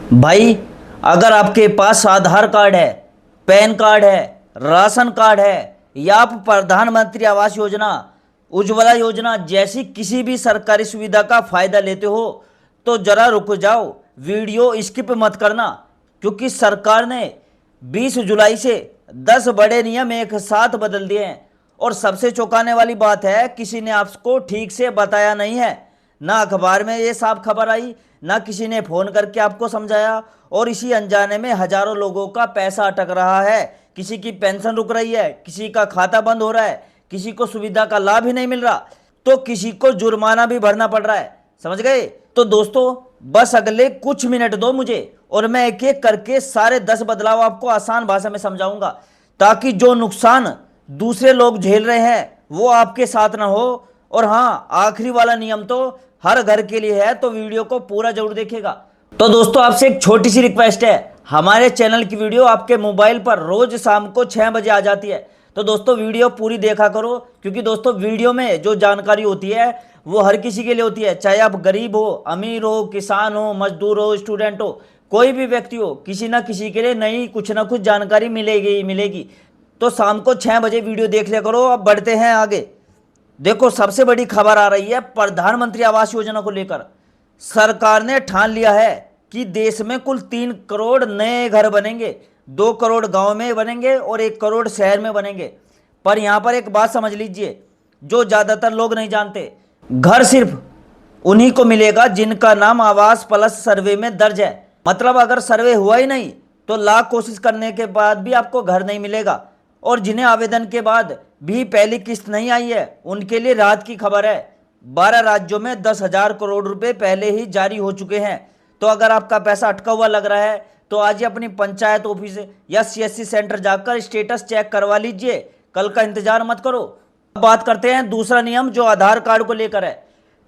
भाई, अगर आपके पास आधार कार्ड है, पैन कार्ड है, राशन कार्ड है या आप प्रधानमंत्री आवास योजना, उज्ज्वला योजना जैसी किसी भी सरकारी सुविधा का फायदा लेते हो तो जरा रुक जाओ, वीडियो स्किप मत करना। क्योंकि सरकार ने 20 जुलाई से 10 बड़े नियम एक साथ बदल दिए हैं। और सबसे चौंकाने वाली बात है, किसी ने आपको ठीक से बताया नहीं है। ना अखबार में ये साफ खबर आई, ना किसी ने फोन करके आपको समझाया। और इसी अनजाने में हजारों लोगों का पैसा अटक रहा है। किसी की पेंशन रुक रही है, किसी का खाता बंद हो रहा है, किसी को सुविधा का लाभ ही नहीं मिल रहा, तो किसी को जुर्माना भी भरना पड़ रहा है। समझ गए? तो दोस्तों, बस अगले कुछ मिनट दो मुझे और मैं एक एक करके सारे 10 बदलाव आपको आसान भाषा में समझाऊंगा, ताकि जो नुकसान दूसरे लोग झेल रहे हैं वो आपके साथ ना हो। और हाँ, आखिरी वाला नियम तो हर घर के लिए है, तो वीडियो को पूरा जरूर देखेगा। तो दोस्तों, आपसे एक छोटी सी रिक्वेस्ट है, हमारे चैनल की वीडियो आपके मोबाइल पर रोज शाम को 6 बजे आ जाती है। तो दोस्तों, वीडियो पूरी देखा करो, क्योंकि दोस्तों वीडियो में जो जानकारी होती है वो हर किसी के लिए होती है। चाहे आप गरीब हो, अमीर हो, किसान हो, मजदूर हो, स्टूडेंट हो, कोई भी व्यक्ति हो, किसी ना किसी के लिए नई कुछ ना कुछ जानकारी मिलेगी ही मिलेगी। तो शाम को 6 बजे वीडियो देख लिया करो। अब बढ़ते हैं आगे। देखो, सबसे बड़ी खबर आ रही है प्रधानमंत्री आवास योजना को लेकर। सरकार ने ठान लिया है कि देश में कुल 3 करोड़ नए घर बनेंगे। 2 करोड़ गांव में बनेंगे और 1 करोड़ शहर में बनेंगे। पर यहां पर एक बात समझ लीजिए, जो ज्यादातर लोग नहीं जानते, घर सिर्फ उन्हीं को मिलेगा जिनका नाम आवास प्लस सर्वे में दर्ज है। मतलब अगर सर्वे हुआ ही नहीं तो लाख कोशिश करने के बाद भी आपको घर नहीं मिलेगा। और जिन्हें आवेदन के बाद भी पहली किस्त नहीं आई है, उनके लिए राहत की खबर है। 12 राज्यों में 10,000 करोड़ रुपए पहले ही जारी हो चुके हैं। तो अगर आपका पैसा अटका हुआ लग रहा है तो आज ही अपनी पंचायत ऑफिस या सीएससी सेंटर जाकर स्टेटस चेक करवा लीजिए। कल का इंतजार मत करो। अब बात करते हैं दूसरा नियम, जो आधार कार्ड को लेकर है।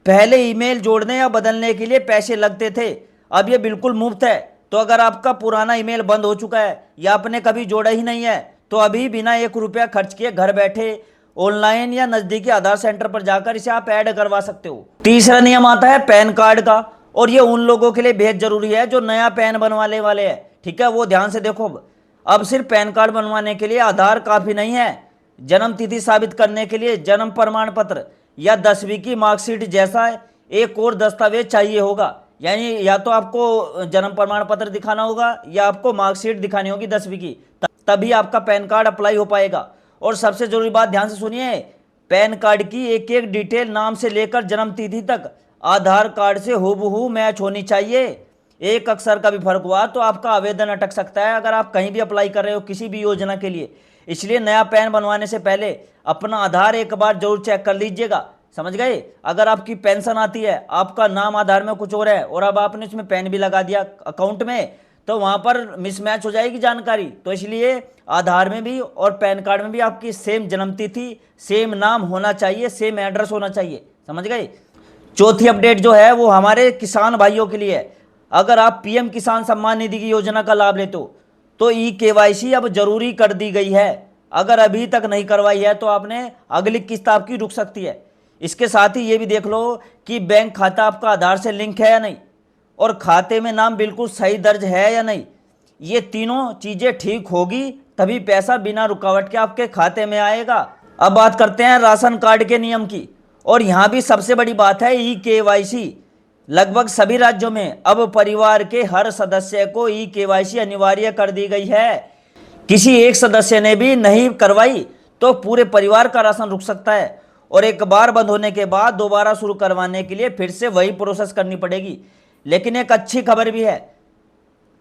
पहले ईमेल जोड़ने या बदलने के लिए पैसे लगते थे, अब ये बिल्कुल मुफ्त है। तो अगर आपका पुराना ईमेल बंद हो चुका है या आपने कभी जोड़ा ही नहीं है, तो अभी बिना 1 रुपया खर्च किए घर बैठे ऑनलाइन या नजदीकी आधार सेंटर पर जाकर इसे आप ऐड करवा सकते हो। तीसरा नियम आता है पैन कार्ड का, और ये उन लोगों के लिए बेहद जरूरी है जो नया पैन बनवाने वाले हैं। ठीक है, वो ध्यान से देखो। अब सिर्फ पैन कार्ड बनवाने के लिए आधार काफी नहीं है। जन्म तिथि साबित करने के लिए जन्म प्रमाण पत्र या 10वीं की मार्कशीट जैसा एक और दस्तावेज चाहिए होगा। यानी या तो आपको जन्म प्रमाण पत्र दिखाना होगा या आपको मार्कशीट दिखानी होगी 10वीं की, तभी आपका पैन कार्ड अप्लाई हो पाएगा। और सबसे जरूरी बात ध्यान से सुनिए, पैन कार्ड की एक एक डिटेल नाम से लेकर जन्म तिथि तक आधार कार्ड से हूबहू मैच होनी चाहिए। एक अक्षर का भी फर्क हुआ तो आपका आवेदन अटक सकता है, अगर आप कहीं भी अप्लाई कर रहे हो किसी भी योजना के लिए। इसलिए नया पैन बनवाने से पहले अपना आधार एक बार जरूर चेक कर लीजिएगा। समझ गए? अगर आपकी पेंशन आती है, आपका नाम आधार में कुछ और है और अब आपने इसमें पैन भी लगा दिया अकाउंट में, तो वहां पर मिसमैच हो जाएगी जानकारी। तो इसलिए आधार में भी और पैन कार्ड में भी आपकी सेम जन्मतिथि, सेम नाम होना चाहिए, सेम एड्रेस होना चाहिए। समझ गए? चौथी अपडेट जो है वो हमारे किसान भाइयों के लिए है। अगर आप पीएम किसान सम्मान निधि की योजना का लाभ लेते हो तो ई केवाईसी अब जरूरी कर दी गई है। अगर अभी तक नहीं करवाई है तो आपने अगली किस्त आपकी रुक सकती है। इसके साथ ही ये भी देख लो कि बैंक खाता आपका आधार से लिंक है या नहीं, और खाते में नाम बिल्कुल सही दर्ज है या नहीं। ये तीनों चीजें ठीक होगी तभी पैसा बिना रुकावट के आपके खाते में आएगा। अब बात करते हैं राशन कार्ड के नियम की, और यहां भी सबसे बड़ी बात है ई केवाईसी। लगभग सभी राज्यों में अब परिवार के हर सदस्य को ई केवाईसी अनिवार्य कर दी गई है। किसी एक सदस्य ने भी नहीं करवाई तो पूरे परिवार का राशन रुक सकता है, और एक बार बंद होने के बाद दोबारा शुरू करवाने के लिए फिर से वही प्रोसेस करनी पड़ेगी। लेकिन एक अच्छी खबर भी है,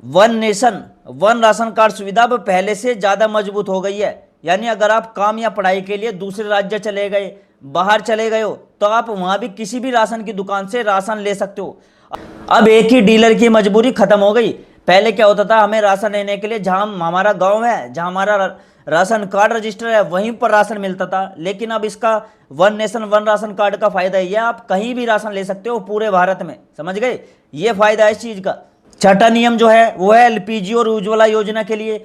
one nation one ration card सुविधा अब पहले से ज्यादा मजबूत हो गई है। यानी अगर आप काम या पढ़ाई के लिए दूसरे राज्य चले गए, बाहर चले गए हो, तो आप वहां भी किसी भी राशन की दुकान से राशन ले सकते हो। अब एक ही डीलर की मजबूरी खत्म हो गई। पहले क्या होता था, हमें राशन लेने के लिए जहां हमारा गांव है, जहां हमारा राशन कार्ड रजिस्टर है, वहीं पर राशन मिलता था। लेकिन अब इसका one nation one ration card का फायदा ये है, आप कहीं भी राशन ले सकते हो पूरे भारत में। समझ गए? ये फायदा है इस चीज का। छठा नियम जो है वो है एलपीजी और उज्ज्वला योजना के लिए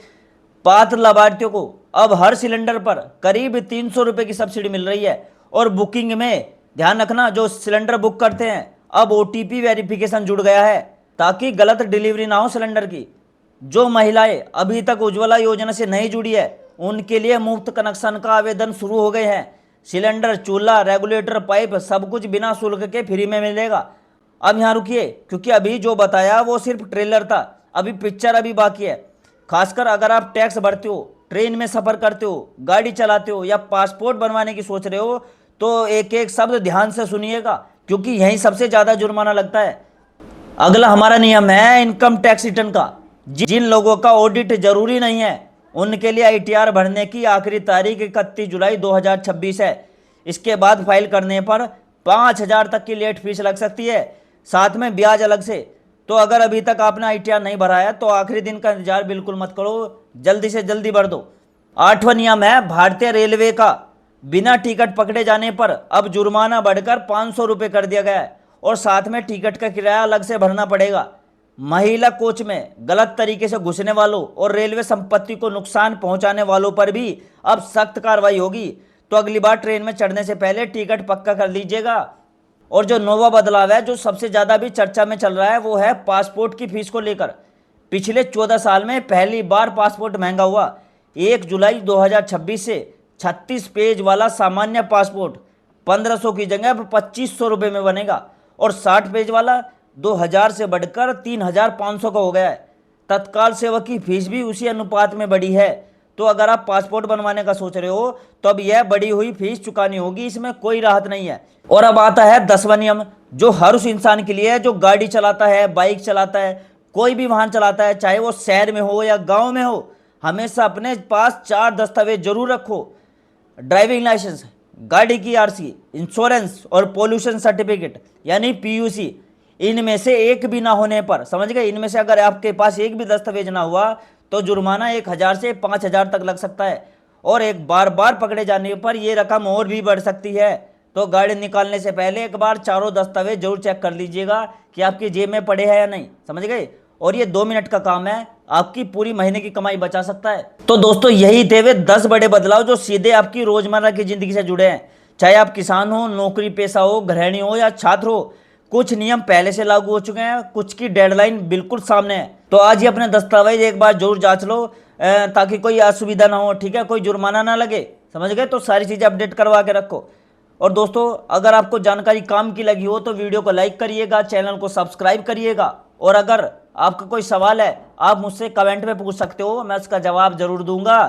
पात्र लाभार्थियों को अब हर सिलेंडर पर करीब 300 रुपए की सब्सिडी मिल रही है। और बुकिंग में ध्यान रखना, जो सिलेंडर बुक करते हैं अब ओटीपी वेरिफिकेशन जुड़ गया है। ताकि गलत डिलीवरी ना हो सिलेंडर की। जो महिलाएं अभी तक उज्ज्वला योजना से नहीं जुड़ी है उनके लिए मुफ्त कनेक्शन का आवेदन शुरू हो गए हैं। सिलेंडर, चूल्हा, रेगुलेटर, पाइप सब कुछ बिना शुल्क के फ्री में मिलेगा। अब यहाँ रुकिए, क्योंकि अभी जो बताया वो सिर्फ ट्रेलर था, अभी पिक्चर अभी बाकी है। खासकर अगर आप टैक्स भरते हो, ट्रेन में सफर करते हो, गाड़ी चलाते हो या पासपोर्ट बनवाने की सोच रहे हो तो एक एक शब्द ध्यान से सुनिएगा, क्योंकि यहीं सबसे ज्यादा जुर्माना लगता है। अगला हमारा नियम है इनकम टैक्स रिटर्न का। जिन लोगों का ऑडिट जरूरी नहीं है उनके लिए आईटीआर भरने की आखिरी तारीख 31 जुलाई 2026 है। इसके बाद फाइल करने पर 5,000 तक की लेट फीस लग सकती है, साथ में ब्याज अलग से। तो अगर अभी तक आपने आईटीआर नहीं भरा है तो आखिरी दिन का इंतजार बिल्कुल मत करो, जल्दी से जल्दी भर दो। 8वां नियम है भारतीय रेलवे का। बिना टिकट पकड़े जाने पर अब जुर्माना बढ़कर 500 रुपये कर दिया गया है और साथ में टिकट का किराया अलग से भरना पड़ेगा। महिला कोच में गलत तरीके से घुसने वालों और रेलवे संपत्ति को नुकसान पहुंचाने वालों पर भी अब सख्त कार्रवाई होगी। तो अगली बार ट्रेन में चढ़ने से पहले टिकट पक्का कर लीजिएगा। और जो नोवा बदलाव है, जो सबसे ज़्यादा भी चर्चा में चल रहा है, वो है पासपोर्ट की फीस को लेकर। पिछले 14 साल में पहली बार पासपोर्ट महंगा हुआ। 1 जुलाई 2026 से 36 पेज वाला सामान्य पासपोर्ट 1500 की जगह अब 2500 रुपये में बनेगा और 60 पेज वाला 2000 से बढ़कर 3500 का हो गया है। तत्काल सेवा की फीस भी उसी अनुपात में बढ़ी है। तो अगर आप पासपोर्ट बनवाने का सोच रहे हो तो अब यह बढ़ी हुई फीस चुकानी होगी, इसमें कोई राहत नहीं है। और अब आता है 10वां नियम, जो हर उस इंसान के लिए है जो गाड़ी चलाता है, बाइक चलाता है, कोई भी वाहन चलाता है, चाहे वो शहर में हो या गांव में हो। हमेशा अपने पास 4 दस्तावेज जरूर रखो: ड्राइविंग लाइसेंस, गाड़ी की आरसी, इंश्योरेंस और पोल्यूशन सर्टिफिकेट यानी पीयूसी। इनमें से एक भी ना होने पर, समझ गए, इनमें से अगर आपके पास एक भी दस्तावेज ना हुआ तो जुर्माना 1000 से 5000 तक लग सकता है और एक बार बार पकड़े जाने पर यह रकम और भी बढ़ सकती है। तो गाड़ी निकालने से पहले एक बार चारों दस्तावेज जरूर चेक कर लीजिएगा कि आपकी जेब में पड़े हैं या नहीं, समझ गए। और ये 2 मिनट का काम है, आपकी पूरी महीने की कमाई बचा सकता है। तो दोस्तों यही थे वे 10 बड़े बदलाव जो सीधे आपकी रोजमर्रा की जिंदगी से जुड़े हैं। चाहे आप किसान हो, नौकरी पेशा हो, गृहिणी हो या छात्र हो, कुछ नियम पहले से लागू हो चुके हैं, कुछ की डेडलाइन बिल्कुल सामने है। तो आज ही अपने दस्तावेज एक बार जरूर जांच लो ताकि कोई असुविधा ना हो, ठीक है, कोई जुर्माना ना लगे, समझ गए। तो सारी चीज़ें अपडेट करवा के रखो। और दोस्तों अगर आपको जानकारी काम की लगी हो तो वीडियो को लाइक करिएगा, चैनल को सब्सक्राइब करिएगा। और अगर आपका कोई सवाल है आप मुझसे कमेंट में पूछ सकते हो, मैं उसका जवाब जरूर दूंगा।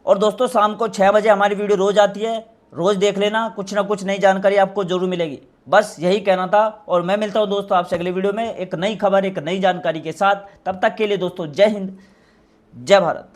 और दोस्तों शाम को 6 बजे हमारी वीडियो रोज आती है, रोज देख लेना, कुछ ना कुछ नई जानकारी आपको जरूर मिलेगी। बस यही कहना था और मैं मिलता हूँ दोस्तों आपसे अगले वीडियो में एक नई खबर, एक नई जानकारी के साथ। तब तक के लिए दोस्तों जय हिंद, जय भारत।